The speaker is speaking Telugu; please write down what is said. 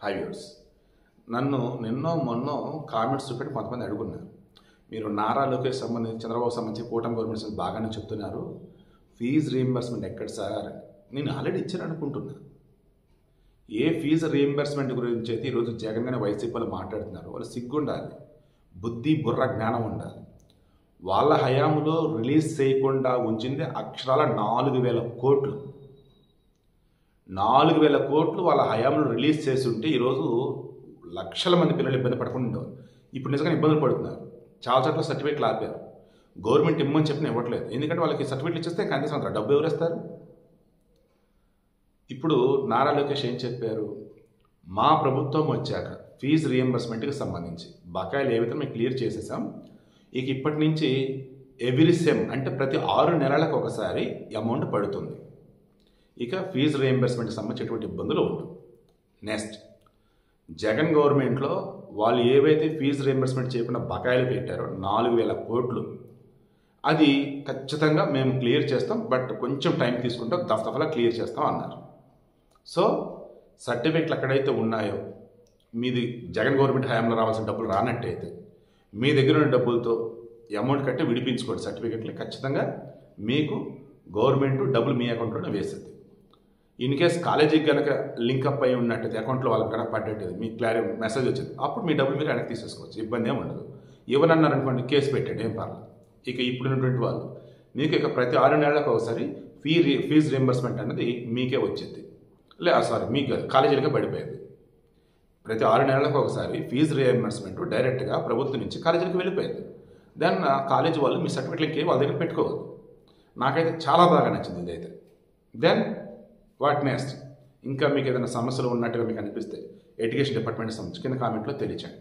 హైవ్యూర్స్ నన్ను నిన్నో మొన్నో కామెంట్స్ చూపెట్టి కొంతమంది అడుగున్నారు. మీరు నారా లోకేష్ సంబంధించి చంద్రబాబు సంబంధించి కూటమి గవర్నమెంట్ బాగానే చెప్తున్నారు, ఫీజు రీయింబర్స్మెంట్ ఎక్కడ సార్? నేను ఆల్రెడీ ఇచ్చాను అనుకుంటున్నా. ఏ ఫీజు రీయింబర్స్మెంట్ గురించి అయితే ఈరోజు జగన్ గారి వైసీపీలో మాట్లాడుతున్నారు, వాళ్ళు సిగ్గుండాలి, బుద్ధి బుర్ర జ్ఞానం ఉండాలి. వాళ్ళ హయాంలో రిలీజ్ చేయకుండా ఉంచింది అక్షరాల 4,000 కోట్లు. 4,000 కోట్లు వాళ్ళ హయాంలో రిలీజ్ చేసి ఉంటే ఈరోజు లక్షల మంది పిల్లలు ఇబ్బంది పడకుండా ఉండేవారు. ఇప్పుడు నిజంగా ఇబ్బందులు పడుతున్నారు. చాలా చోట్ల సర్టిఫికేట్లు ఆపారు. గవర్నమెంట్ ఇమ్మని చెప్పిన ఇవ్వట్లేదు. ఎందుకంటే వాళ్ళకి సర్టిఫికేట్లు ఇచ్చేస్తే కనీసం డబ్బు ఎవరు ఇస్తారు? ఇప్పుడు నారా లోకేష్ ఏం చెప్పారు? మా ప్రభుత్వం వచ్చాక ఫీజు రీయింబర్స్మెంట్కి సంబంధించి బకాయిలు ఏవైతే మేము క్లియర్ చేసేసాం, ఇక ఇప్పటి నుంచి ఎవ్రీ సెమ్ అంటే ప్రతి 6 నెలలకు ఒకసారి అమౌంట్ పడుతుంది. ఇక ఫీజు రీయింబర్స్మెంట్కి సంబంధించినటువంటి ఇబ్బందులు ఉండవు. నెక్స్ట్, జగన్ గవర్నమెంట్లో వాళ్ళు ఏవైతే ఫీజు రీయింబర్స్మెంట్ చేయకుండా బకాయిలు పెట్టారో 4,000 కోట్లు, అది ఖచ్చితంగా మేము క్లియర్ చేస్తాం, బట్ కొంచెం టైం తీసుకుంటాం, దఫదఫలా క్లియర్ చేస్తాం అన్నారు. సో సర్టిఫికెట్లు ఎక్కడైతే ఉన్నాయో, మీది జగన్ గవర్నమెంట్ హయాంలో రావాల్సిన డబ్బులు రానట్టయితే మీ దగ్గర ఉన్న డబ్బులతో అమౌంట్ కట్టి విడిపించుకోండి. సర్టిఫికెట్లు ఖచ్చితంగా మీకు గవర్నమెంట్ డబ్బులు మీ అకౌంట్లోనే వేస్తుంది. ఇన్ కేస్ కాలేజీకి కనుక లింకప్ అయి ఉన్నట్టయితే అకౌంట్లో వాళ్ళకి కనుక పడ్డట్టు మీకు క్లారిటీ మెసేజ్ వచ్చింది, అప్పుడు మీ డబ్బులు మీరు వెనక్కి తీసేసుకోవచ్చు, ఇబ్బంది ఏమి ఉండదు. ఇవ్వనన్నారనుకోండి, కేసు పెట్టండి, ఏం పర్లేదు. ఇక ఇప్పుడున్నటువంటి వాళ్ళు మీకు ఇక ప్రతి 6 నెలలకు ఒకసారి ఫీజు రీయింబర్స్మెంట్ అనేది మీకే వచ్చింది. మీకు కాలేజీలకే పడిపోయింది. ప్రతి 6 నెలలకు ఒకసారి ఫీజు రీయింబర్స్మెంట్ డైరెక్ట్గా ప్రభుత్వం నుంచి కాలేజీలకు వెళ్ళిపోయింది. దెన్ కాలేజీ వాళ్ళు మీ సర్టిఫికెట్లకి వాళ్ళ దగ్గర పెట్టుకోవద్దు. నాకైతే చాలా బాగా నచ్చింది ఇదైతే. Then what next? ఇంకా మీకు ఏదైనా సమస్యలు ఉన్నట్టుగా మీకు అనిపిస్తే ఎడ్యుకేషన్ డిపార్ట్మెంట్ సంబంధించి కింద కామెంట్లో తెలియచేయండి.